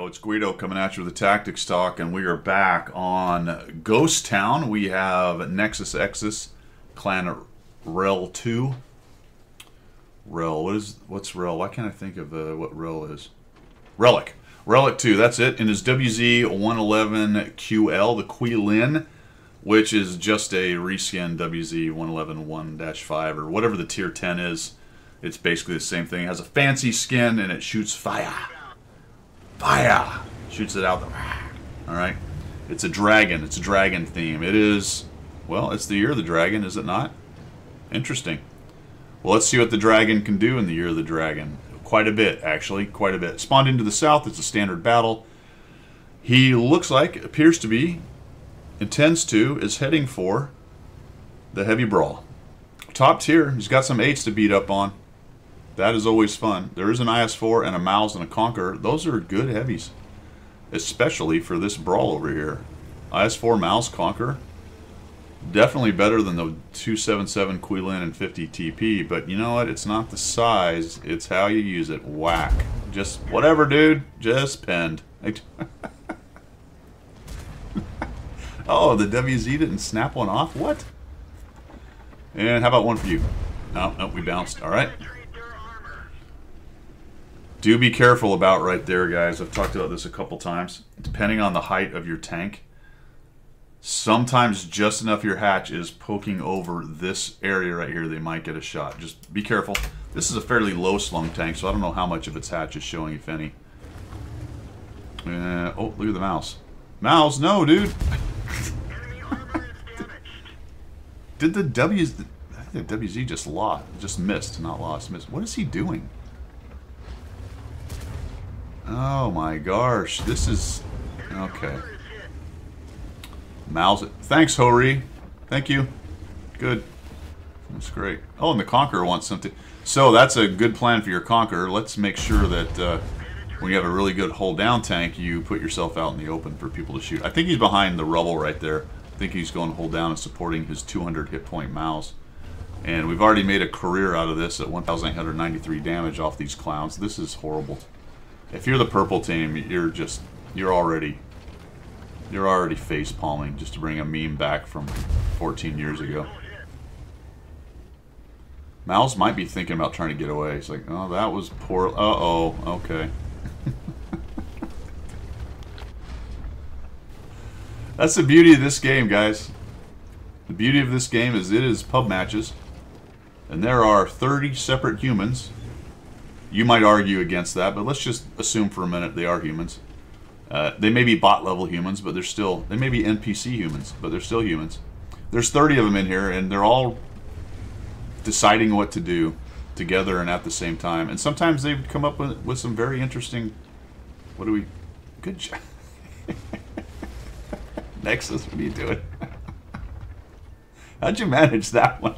Yo, it's Guido coming at you with a Tactics Talk, and we are back on Ghost Town. We have Nexus Exus, Clan Rel 2. Rel, what's Rel? Why can't I think of what Rel is? Relic. Relic 2, that's it. And his WZ-111QL, the Quilin, which is just a reskin WZ-111-1-5, or whatever the tier 10 is. It's basically the same thing. It has a fancy skin, and it shoots fire. Fire! Shoots it out there. Alright. It's a dragon. It's a dragon theme. It is, well, it's the Year of the Dragon, is it not? Interesting. Well, let's see what the dragon can do in the Year of the Dragon. Quite a bit, actually. Quite a bit. Spawned into the south. It's a standard battle. He looks like, appears to be, intends to, is heading for the Heavy Brawl. Top tier. He's got some 8s to beat up on. That is always fun. There is an IS-4 and a Mouse and a Conqueror. Those are good heavies, especially for this brawl over here. IS-4, Mouse, Conqueror. Definitely better than the 277 Quilin and 50 TP, but you know what? It's not the size, it's how you use it. Whack. Just whatever, dude. Just penned. Oh, the WZ didn't snap one off? What? And how about one for you? No, nope, we bounced. All right. Do be careful about right there, guys. I've talked about this a couple times. Depending on the height of your tank, sometimes just enough your hatch is poking over this area right here, they might get a shot. Just be careful. This is a fairly low slung tank, so I don't know how much of its hatch is showing, if any. Oh, look at the Mouse. Mouse, no, dude. Did the WZ... I think the WZ just lost. Just missed, not lost. Missed. What is he doing? Oh my gosh, this is... Okay. Mouse it. Thanks, Hori. Thank you. Good. That's great. Oh, and the Conqueror wants something. So that's a good plan for your Conqueror. Let's make sure that when you have a really good hold-down tank, you put yourself out in the open for people to shoot. I think he's behind the rubble right there. I think he's going to hold down and supporting his 200 hit point Mouse. And we've already made a career out of this at 1,893 damage off these clowns. This is horrible. If you're the purple team, you're already face palming, just to bring a meme back from 14 years ago. Mouse might be thinking about trying to get away. He's like, oh, that was poor. Uh-oh, okay. That's the beauty of this game, guys. The beauty of this game is it is pub matches, and there are 30 separate humans. You might argue against that, but let's just assume for a minute they are humans. They may be bot level humans, but they may be NPC humans, but they're still humans. There's 30 of them in here, and they're all deciding what to do together and at the same time. And sometimes they come up with some very interesting... What do we... Good job. Nexus, what are you doing? How'd you manage that one?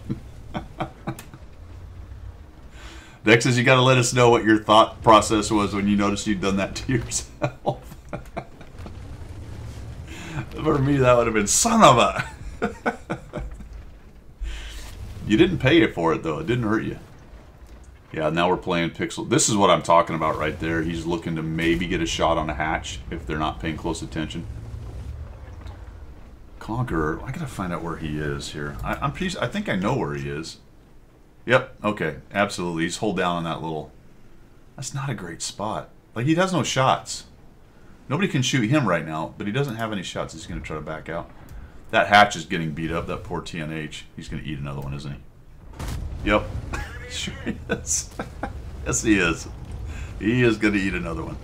Nexus, you got to let us know what your thought process was when you noticed you'd done that to yourself. For me, that would have been son of a... You didn't pay it for it, though. It didn't hurt you. Yeah, now we're playing Pixel. This is what I'm talking about right there. He's looking to maybe get a shot on a hatch if they're not paying close attention. Conqueror, I got to find out where he is here. I think I know where he is. Yep, okay, absolutely. He's hold down on that little... That's not a great spot. Like, he has no shots. Nobody can shoot him right now, but he doesn't have any shots. He's going to try to back out. That hatch is getting beat up, that poor TNH. He's going to eat another one, isn't he? Yep. Sure he is. Yes, he is. He is going to eat another one.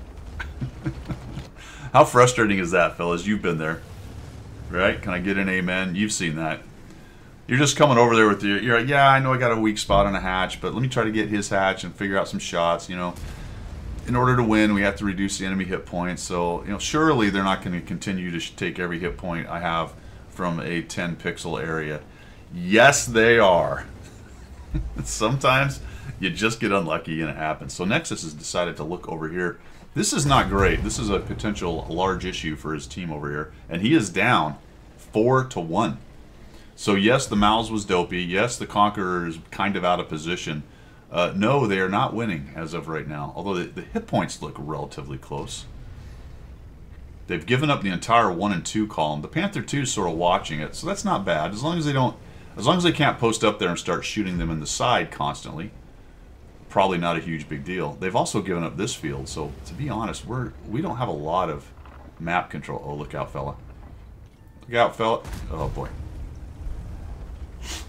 How frustrating is that, fellas? You've been there. Right? Can I get an amen? You've seen that. You're just coming over there with you're like, yeah, I know I got a weak spot on a hatch, but let me try to get his hatch and figure out some shots, you know. In order to win, we have to reduce the enemy hit points. So, you know, surely they're not going to continue to take every hit point I have from a 10 pixel area. Yes, they are. Sometimes you just get unlucky and it happens. So Nexus has decided to look over here. This is not great. This is a potential large issue for his team over here. And he is down 4-1. So yes, the Mouse was dopey. Yes, the Conqueror is kind of out of position. No, they are not winning as of right now. Although the hit points look relatively close. They've given up the entire 1 and 2 column. The Panther 2 is sort of watching it, so that's not bad. As long as they can't post up there and start shooting them in the side constantly, probably not a huge big deal. They've also given up this field, so to be honest, we don't have a lot of map control. Oh, look out, fella. Look out, fella. Oh, boy.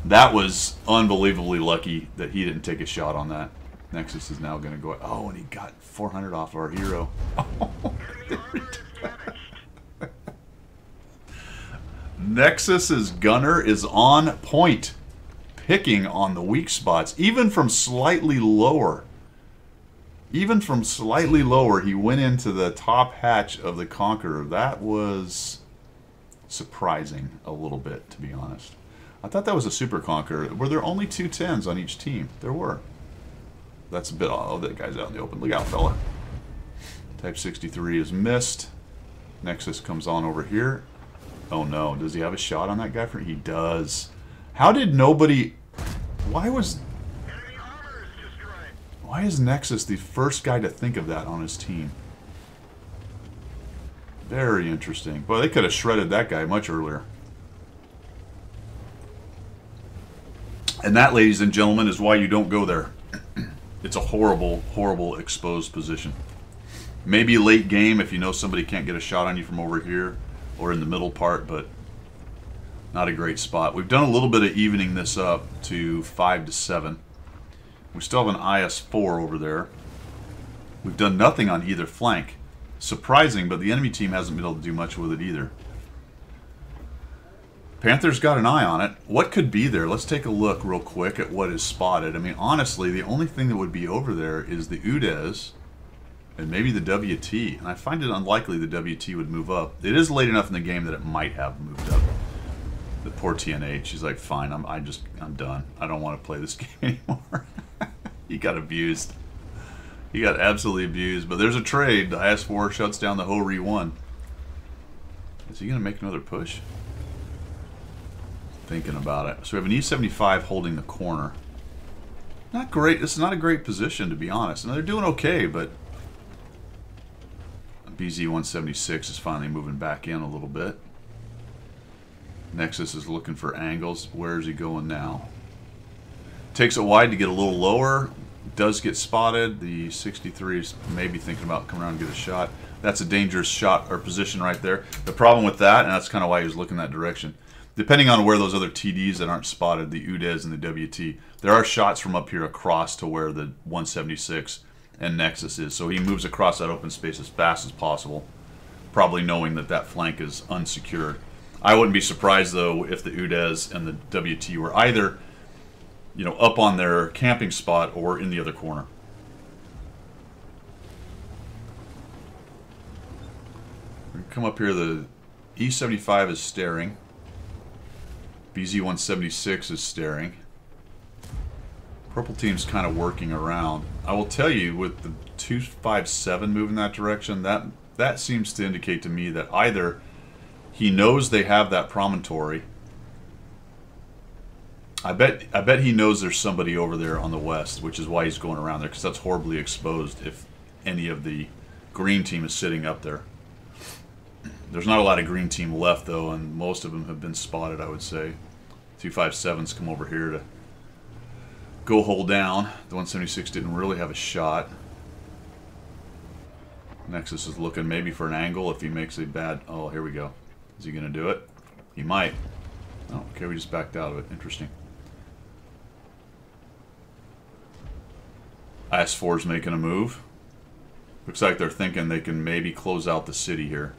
That was unbelievably lucky that he didn't take a shot on that. Nexus is now going to go... Oh, and he got 400 off our hero. Nexus's gunner is on point, picking on the weak spots, even from slightly lower. Even from slightly lower, he went into the top hatch of the Conqueror. That was surprising a little bit, to be honest. I thought that was a Super Conqueror. Were there only 2 10s on each team? There were. That's a bit... Oh, that guy's out in the open. Look out, fella. Type 63 is missed. Nexus comes on over here. Oh no, does he have a shot on that guy? He does. How did nobody... Why is Nexus the first guy to think of that on his team? Very interesting. Boy, they could have shredded that guy much earlier. And that, ladies and gentlemen, is why you don't go there. It's a horrible, horrible exposed position. Maybe late game if you know somebody can't get a shot on you from over here or in the middle part, but not a great spot. We've done a little bit of evening this up to 5 to 7. We still have an IS-4 over there. We've done nothing on either flank. Surprising, but the enemy team hasn't been able to do much with it either. Panther's got an eye on it. What could be there? Let's take a look real quick at what is spotted. I mean, honestly, the only thing that would be over there is the UDES and maybe the WT. And I find it unlikely the WT would move up. It is late enough in the game that it might have moved up. The poor TNH, she's like, fine, I'm done. I don't want to play this game anymore. He got abused. He got absolutely abused. But there's a trade. The IS-4 shuts down the Ho-Ri 1. Is he going to make another push? Thinking about it. So we have an E-75 holding the corner. Not great. This is not a great position, to be honest. And they're doing okay, but BZ-176 is finally moving back in a little bit. Nexus is looking for angles. Where is he going now? Takes it wide to get a little lower. Does get spotted. The 63 is maybe thinking about coming around and get a shot. That's a dangerous shot or position right there. The problem with that, and that's kind of why he was looking that direction, depending on where those other TDs that aren't spotted, the UDES and the WT, there are shots from up here across to where the 176 and Nexus is. So he moves across that open space as fast as possible, probably knowing that that flank is unsecured. I wouldn't be surprised, though, if the UDES and the WT were either, you know, up on their camping spot or in the other corner. We come up here, the E-75 is staring. BZ-176 is staring. Purple team's kind of working around. I will tell you, with the 257 moving that direction, that seems to indicate to me that either he knows they have that promontory. I bet he knows there's somebody over there on the west, which is why he's going around there, because that's horribly exposed if any of the green team is sitting up there. There's not a lot of green team left, though, and most of them have been spotted, I would say. 257's come over here to go hold down. The 176 didn't really have a shot. Nexus is looking maybe for an angle if he makes a bad... Oh, here we go. Is he going to do it? He might. Oh, okay, we just backed out of it. Interesting. IS-4's making a move. Looks like they're thinking they can maybe close out the city here.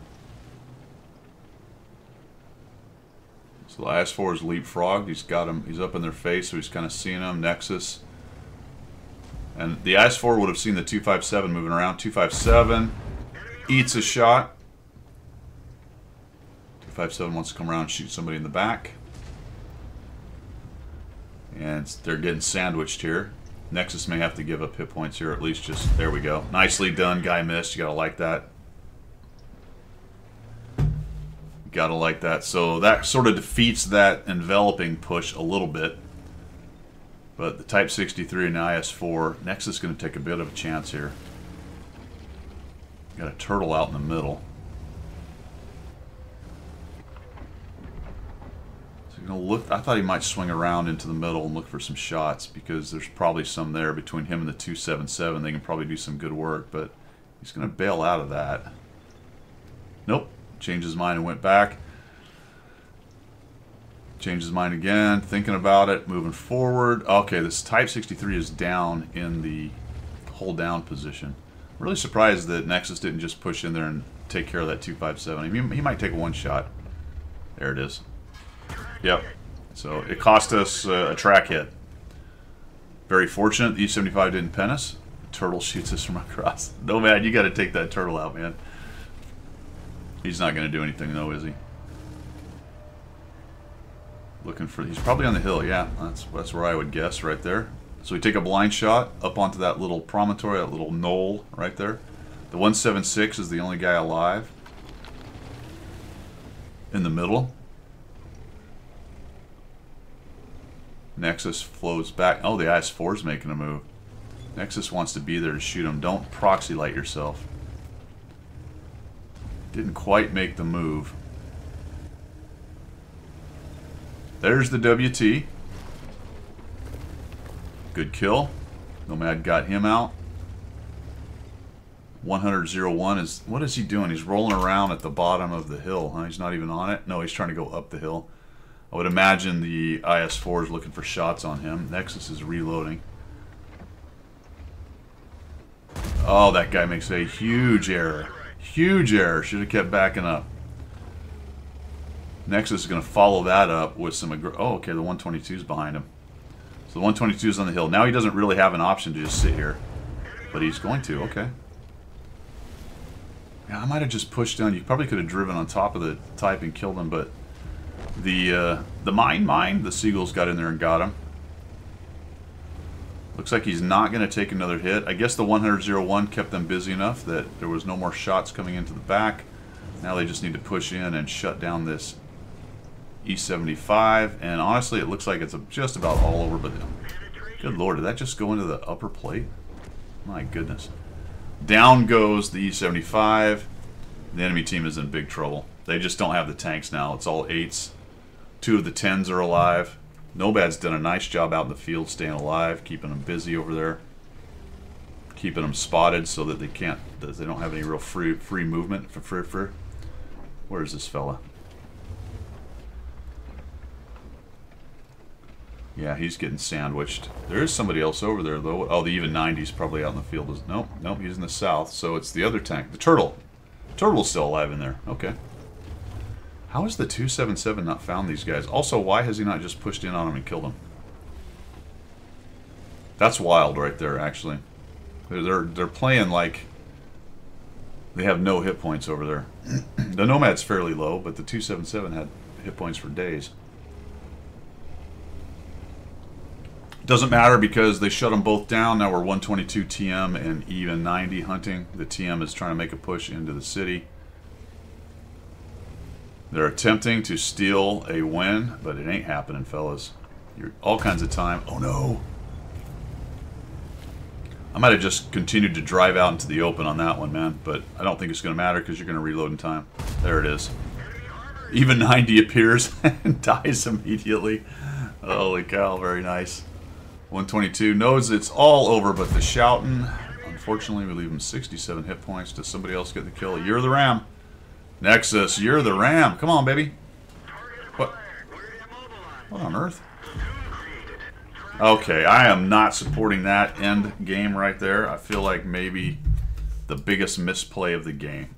So the IS-4 is leapfrogged. He's got him. He's up in their face, so he's kind of seeing them. Nexus. And the IS-4 would have seen the 257 moving around. 257 eats a shot. 257 wants to come around and shoot somebody in the back. And they're getting sandwiched here. Nexus may have to give up hit points here, or at least just... There we go. Nicely done. Guy missed. You gotta like that. Gotta like that. So that sort of defeats that enveloping push a little bit. But the Type 63 and the IS-4, Nexus is going to take a bit of a chance here. Got a turtle out in the middle. gonna look. I thought he might swing around into the middle and look for some shots because there's probably some there between him and the 277. They can probably do some good work, but he's gonna bail out of that. Nope. Changed his mind and went back. Changed his mind again, thinking about it, moving forward. Okay, this Type 63 is down in the hold down position. I'm really surprised that Nexus didn't just push in there and take care of that 257. I mean, he might take one shot. There it is. Yep. So it cost us a track hit. Very fortunate the E-75 didn't pen us. Turtle shoots us from across. No, man, you got to take that turtle out, man. He's not going to do anything, though, is he? Looking for... He's probably on the hill, yeah. That's where I would guess, right there. So we take a blind shot up onto that little promontory, that little knoll right there. The 176 is the only guy alive. In the middle. Nexus flows back. Oh, the IS-4 is making a move. Nexus wants to be there to shoot him. Don't proxy light yourself. Didn't quite make the move. There's the WT. Good kill. Nomad got him out. 100-01 is... What is he doing? He's rolling around at the bottom of the hill. Huh? He's not even on it? No, he's trying to go up the hill. I would imagine the IS-4 is looking for shots on him. Nexus is reloading. Oh, that guy makes a huge error. Huge error. Should have kept backing up. Nexus is going to follow that up with some... Oh, okay, the 122 is behind him. So the 122 is on the hill. Now he doesn't really have an option to just sit here. But he's going to, okay. Yeah, I might have just pushed down. You probably could have driven on top of the Type and killed him, but... The mine, the Seagulls got in there and got him. Looks like he's not going to take another hit. I guess the 100-01 kept them busy enough that there was no more shots coming into the back. Now they just need to push in and shut down this E-75. And honestly, it looks like it's just about all over. But good lord, did that just go into the upper plate? My goodness. Down goes the E-75. The enemy team is in big trouble. They just don't have the tanks now. It's all 8s. 2 of the 10s are alive. Nobad's done a nice job out in the field staying alive, keeping them busy over there. Keeping them spotted so that they don't have any real free movement. Where is this fella? Yeah, he's getting sandwiched. There is somebody else over there, though. Oh, the even 90's probably out in the field. Nope, he's in the south. So it's the other tank. The Turtle. Turtle's still alive in there. Okay. How has the 277 not found these guys? Also, why has he not just pushed in on them and killed them? That's wild right there, actually. They're playing like they have no hit points over there. The Nomad's fairly low, but the 277 had hit points for days. Doesn't matter because they shut them both down. Now we're 122 TM and even 90 hunting. The TM is trying to make a push into the city. They're attempting to steal a win, but it ain't happening, fellas. You're all kinds of time. Oh no! I might have just continued to drive out into the open on that one, man. But I don't think it's going to matter because you're going to reload in time. There it is. Even 90 appears and dies immediately. Holy cow, very nice. 122 knows it's all over, but the shouting. Unfortunately, we leave him 67 hit points. Does somebody else get the kill? You're the Ram. Nexus, you're the Ram. Come on, baby. What? What on earth? Okay, I am not supporting that end game right there. I feel like maybe the biggest misplay of the game.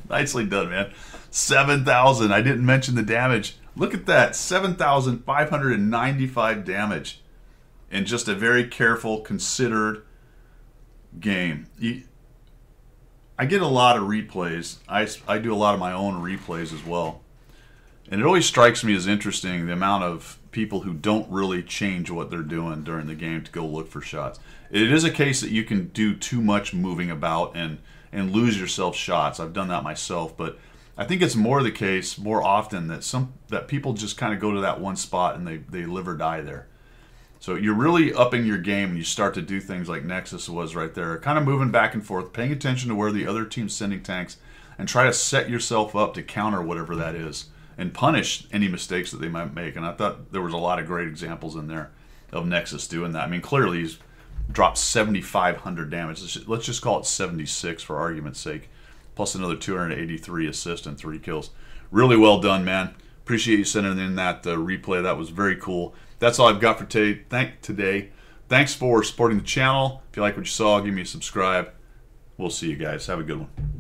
Nicely done, man. 7,000. I didn't mention the damage. Look at that. 7,595 damage in just a very careful, considered game. I get a lot of replays. I do a lot of my own replays as well. And it always strikes me as interesting the amount of people who don't really change what they're doing during the game to go look for shots. It is a case that you can do too much moving about and lose yourself shots. I've done that myself, but I think it's more the case more often that people just kind of go to that one spot and they live or die there. So you're really upping your game when you start to do things like Nexus was right there, kind of moving back and forth, paying attention to where the other team's sending tanks, and try to set yourself up to counter whatever that is. and punish any mistakes that they might make. And I thought there was a lot of great examples in there of Nexus doing that. I mean, clearly he's dropped 7,500 damage. Let's just call it 76 for argument's sake, plus another 283 assists and 3 kills. Really well done, man. Appreciate you sending in that replay. That was very cool. That's all I've got for today. Thanks for supporting the channel. If you like what you saw, give me a subscribe. We'll see you guys. Have a good one.